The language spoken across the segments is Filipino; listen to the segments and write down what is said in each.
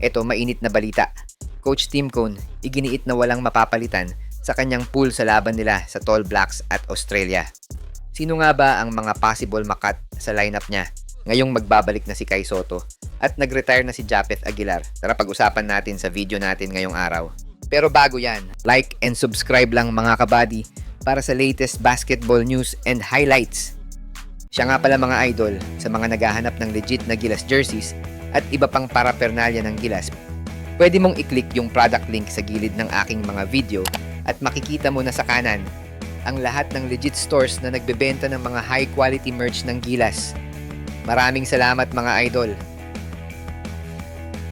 Eto, mainit na balita. Coach Tim Cone, iginiit na walang mapapalitan sa kanyang pool sa laban nila sa Tall Blacks at Australia. Sino nga ba ang mga possible makat sa lineup niya ngayong magbabalik na si Kai Sotto at nag-retire na si Japeth Aguilar? Tara pag-usapan natin sa video natin ngayong araw. Pero bago yan, like and subscribe lang mga kabady para sa latest basketball news and highlights. Siya nga pala mga idol sa mga naghahanap ng legit na Gilas jerseys at iba pang parapernalya ng Gilas. Pwede mong i-click yung product link sa gilid ng aking mga video at makikita mo na sa kanan ang lahat ng legit stores na nagbebenta ng mga high quality merch ng Gilas. Maraming salamat mga idol.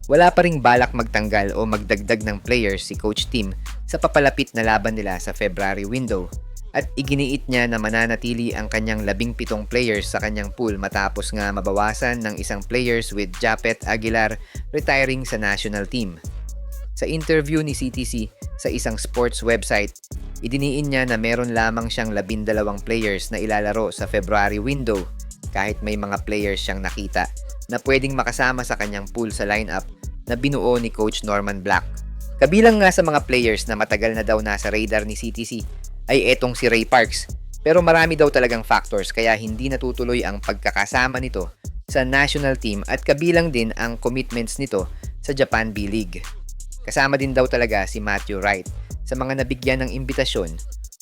Wala pa ring balak magtanggal o magdagdag ng players si Coach Tim sa papalapit na laban nila sa February window at iginiit niya na mananatili ang kanyang 17 players sa kanyang pool matapos nga mabawasan ng isang players with Japeth Aguilar retiring sa national team. Sa interview ni CTC sa isang sports website, idiniin niya na meron lamang siyang 12 players na ilalaro sa February window kahit may mga players siyang nakita na pwedeng makasama sa kanyang pool sa lineup na binuo ni Coach Norman Black. Kabilang nga sa mga players na matagal na daw nasa radar ni CTC ay etong si Ray Parks, pero marami daw talagang factors kaya hindi natutuloy ang pagkakasama nito sa national team at kabilang din ang commitments nito sa Japan B-League. Kasama din daw talaga si Matthew Wright sa mga nabigyan ng imbitasyon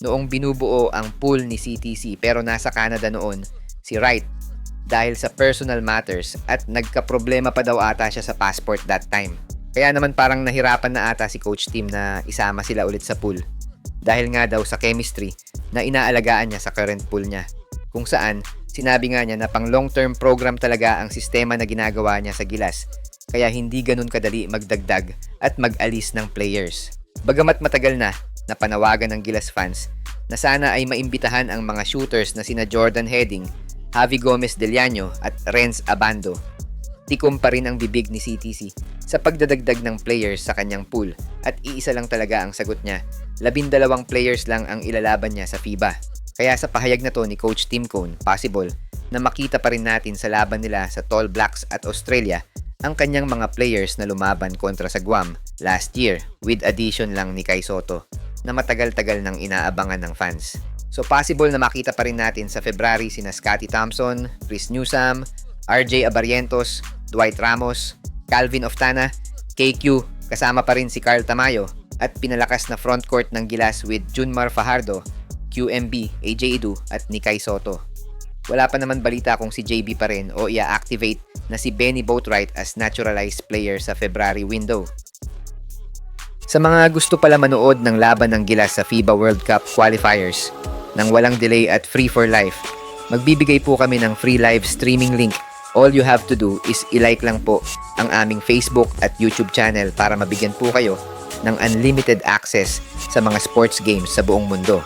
noong binubuo ang pool ni CTC pero nasa Canada noon si Wright dahil sa personal matters at nagkaproblema pa daw ata siya sa passport that time. Kaya naman parang nahirapan na ata si Coach Tim na isama sila ulit sa pool dahil nga daw sa chemistry na inaalagaan niya sa current pool niya. Kung saan, sinabi nga niya na pang long-term program talaga ang sistema na ginagawa niya sa Gilas kaya hindi ganun kadali magdagdag at mag-alis ng players. Bagamat matagal na panawagan ng Gilas fans na sana ay maimbitahan ang mga shooters na sina Jordan Heading, Javi Gomez Deliano at Renz Abando, tikom pa rin ang bibig ni CTC sa pagdadagdag ng players sa kanyang pool at iisa lang talaga ang sagot niya. 12 players lang ang ilalaban niya sa FIBA. Kaya sa pahayag na to ni Coach Tim Cone, possible na makita pa rin natin sa laban nila sa Tall Blacks at Australia ang kanyang mga players na lumaban kontra sa Guam last year with addition lang ni Kai Sotto na matagal-tagal nang inaabangan ng fans. So possible na makita pa rin natin sa February sina Scottie Thompson, Chris Newsome, RJ Abarientos, Dwight Ramos, Calvin Oftana, KQ, kasama pa rin si Carl Tamayo at pinalakas na frontcourt ng Gilas with Junmar Fajardo, QMB, AJ Edu at Nikai Sotto. Wala pa naman balita kung si JB pa rin o i-activate na si Benny Boatwright as naturalized player sa February window. Sa mga gusto pala manood ng laban ng Gilas sa FIBA World Cup qualifiers nang walang delay at free for life, magbibigay po kami ng free live streaming link. All you have to do is i-like lang po ang aming Facebook at YouTube channel para mabigyan po kayo ng unlimited access sa mga sports games sa buong mundo.